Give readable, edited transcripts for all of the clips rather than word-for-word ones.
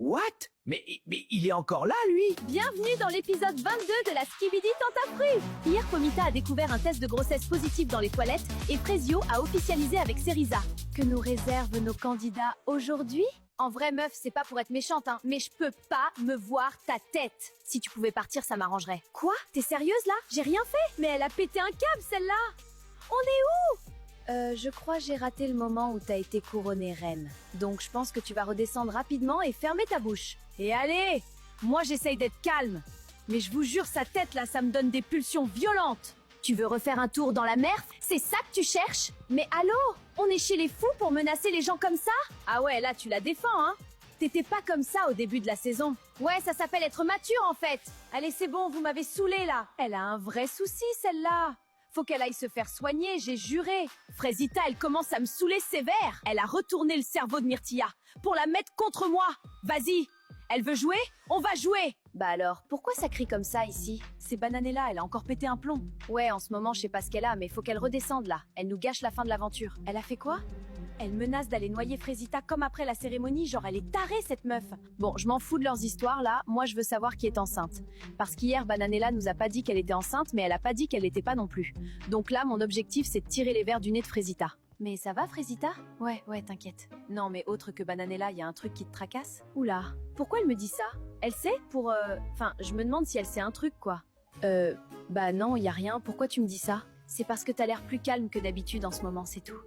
What? Mais il est encore là, lui? Bienvenue dans l'épisode 22 de la Skibidi Tentafru. Hier, Pomita a découvert un test de grossesse positif dans les toilettes et Frezio a officialisé avec Cerisa. Que nous réservent nos candidats aujourd'hui? En vrai, meuf, c'est pas pour être méchante, hein, mais je peux pas me voir ta tête. Si tu pouvais partir, ça m'arrangerait. Quoi? T'es sérieuse, là? J'ai rien fait? Mais elle a pété un câble, celle-là! On est où? Je crois j'ai raté le moment où t'as été couronnée reine. Donc je pense que tu vas redescendre rapidement et fermer ta bouche. Et allez! Moi j'essaye d'être calme. Mais je vous jure, sa tête là, ça me donne des pulsions violentes. Tu veux refaire un tour dans la mer? C'est ça que tu cherches? Mais allô? On est chez les fous pour menacer les gens comme ça? Ah ouais, là tu la défends, hein? T'étais pas comme ça au début de la saison. Ouais, ça s'appelle être mature en fait. Allez, c'est bon, vous m'avez saoulé là. Elle a un vrai souci celle-là. Faut qu'elle aille se faire soigner, j'ai juré. Frezita, elle commence à me saouler sévère. Elle a retourné le cerveau de Myrtilla pour la mettre contre moi. Vas-y. Elle veut jouer? On va jouer. Bah alors, pourquoi ça crie comme ça ici? C'est Bananella, elle a encore pété un plomb. Ouais, en ce moment, je sais pas ce qu'elle a, mais faut qu'elle redescende là. Elle nous gâche la fin de l'aventure. Elle a fait quoi? Elle menace d'aller noyer Frezita comme après la cérémonie, genre elle est tarée cette meuf. Bon, je m'en fous de leurs histoires là, moi je veux savoir qui est enceinte. Parce qu'hier, Bananella nous a pas dit qu'elle était enceinte, mais elle a pas dit qu'elle l'était pas non plus. Donc là, mon objectif c'est de tirer les vers du nez de Frezita. Mais ça va Frezita? Ouais, t'inquiète. Non mais autre que Bananella, y a un truc qui te tracasse? Oula, pourquoi elle me dit ça? Elle sait pour Enfin, je me demande si elle sait un truc quoi. Bah non, y a rien, pourquoi tu me dis ça? C'est parce que t'as l'air plus calme que d'habitude en ce moment, c'est tout.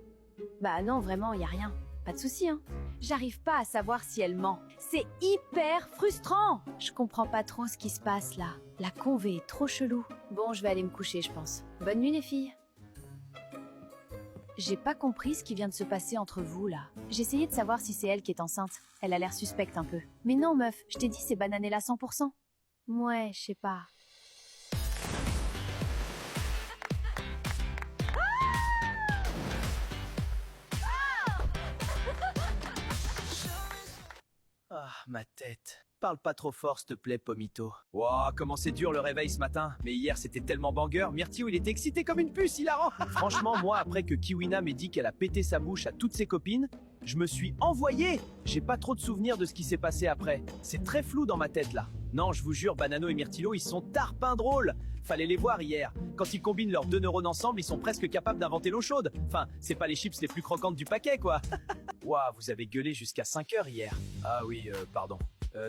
Bah non, vraiment, y a rien. Pas de souci, hein. J'arrive pas à savoir si elle ment. C'est hyper frustrant. Je comprends pas trop ce qui se passe là. La conve est trop chelou. Bon, je vais aller me coucher, je pense. Bonne nuit les filles. J'ai pas compris ce qui vient de se passer entre vous là. J'essayais de savoir si c'est elle qui est enceinte. Elle a l'air suspecte un peu. Mais non meuf, je t'ai dit c'est Bananella 100%. Ouais, je sais pas. Ah, ma tête. Parle pas trop fort, s'il te plaît, Pomito. Wow, comment c'est dur le réveil ce matin. Mais hier, c'était tellement banger. Myrtille, il était excité comme une puce, hilarant. Franchement, moi, après que Kiwina m'ait dit qu'elle a pété sa bouche à toutes ses copines, je me suis envoyé. J'ai pas trop de souvenirs de ce qui s'est passé après. C'est très flou dans ma tête, là. Non, je vous jure, Banano et Myrtillo, ils sont tarpins drôles. Fallait les voir hier. Quand ils combinent leurs deux neurones ensemble, ils sont presque capables d'inventer l'eau chaude. Enfin, c'est pas les chips les plus croquantes du paquet, quoi. Waouh, vous avez gueulé jusqu'à 5 heures hier. Ah oui, pardon.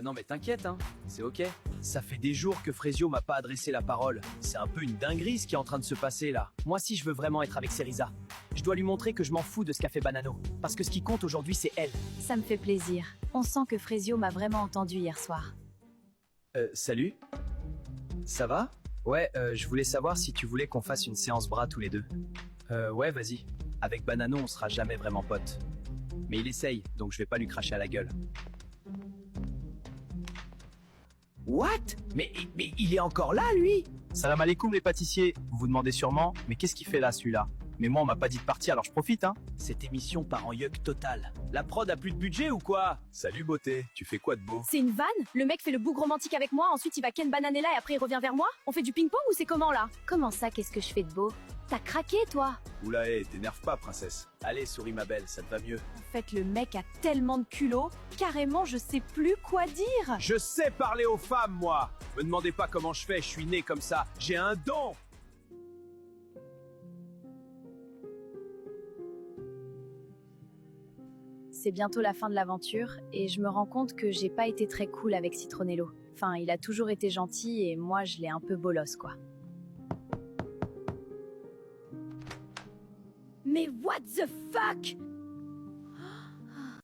Non mais t'inquiète, hein, c'est ok. Ça fait des jours que Frezio m'a pas adressé la parole. C'est un peu une dinguerie ce qui est en train de se passer là. Moi si je veux vraiment être avec Cerisa, je dois lui montrer que je m'en fous de ce qu'a fait Banano. Parce que ce qui compte aujourd'hui c'est elle. Ça me fait plaisir. On sent que Frezio m'a vraiment entendu hier soir. Salut. Ça va? Ouais, je voulais savoir si tu voulais qu'on fasse une séance bras tous les deux. Ouais, vas-y. Avec Banano on sera jamais vraiment potes. Mais il essaye, donc je vais pas lui cracher à la gueule. What? Mais il est encore là, lui? Salam alaikum les pâtissiers. Vous vous demandez sûrement, mais qu'est-ce qu'il fait là celui-là? Mais moi on m'a pas dit de partir alors je profite hein. Cette émission part en yuck total. La prod a plus de budget ou quoi? Salut beauté, tu fais quoi de beau? C'est une vanne? Le mec fait le bougre romantique avec moi, ensuite il va ken Bananella et après il revient vers moi? On fait du ping-pong ou c'est comment là? Comment ça, qu'est-ce que je fais de beau? T'as craqué toi? Oula t'énerve pas princesse. Allez, souris ma belle, ça te va mieux. En fait, le mec a tellement de culot, carrément je sais plus quoi dire. Je sais parler aux femmes, moi. Me demandez pas comment je fais, je suis né comme ça. J'ai un don. C'est bientôt la fin de l'aventure et je me rends compte que j'ai pas été très cool avec Citronello. Enfin, il a toujours été gentil et moi je l'ai un peu bolosse quoi. Mais what the fuck?